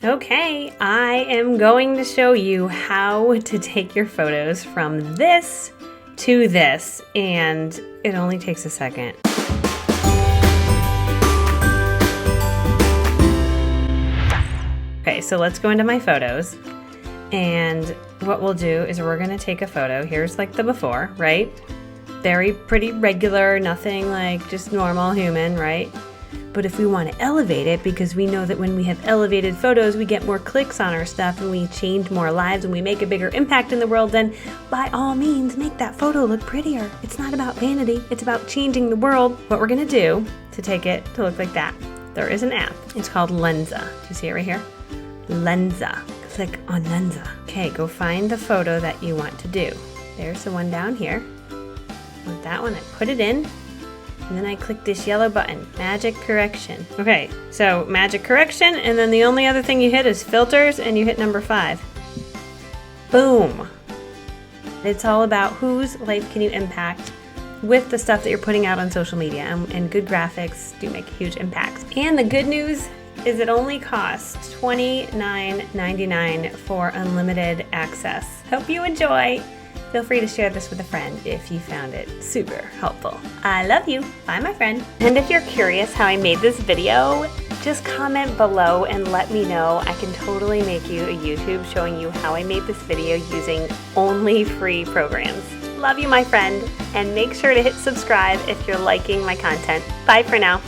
Okay, I am going to show you how to take your photos from this to this, and it only takes a second. Okay, so let's go into my photos, and what we'll do is we're gonna take a photo. Here's like the before, right? Very pretty regular, nothing like just normal human, right? But if we want to elevate it, because we know that when we have elevated photos, we get more clicks on our stuff and we change more lives and we make a bigger impact in the world, then by all means, make that photo look prettier. It's not about vanity, it's about changing the world. What we're gonna do to take it to look like that, there is an app. It's called Lensa. Do you see it right here? Lensa. Click on Lensa. Okay, go find the photo that you want to do. There's the one down here. With that one, I put it in. And then I click this yellow button, Magic Correction. Okay, so Magic Correction, and then the only other thing you hit is Filters, and you hit number 5. Boom. It's all about whose life can you impact with the stuff that you're putting out on social media, and good graphics do make a huge impact. And the good news is it only costs $29.99 for unlimited access. Hope you enjoy. Feel free to share this with a friend if you found it super helpful. I love you. Bye, my friend. And if you're curious how I made this video, just comment below and let me know. I can totally make you a YouTube showing you how I made this video using only free programs. Love you, my friend. And make sure to hit subscribe if you're liking my content. Bye for now.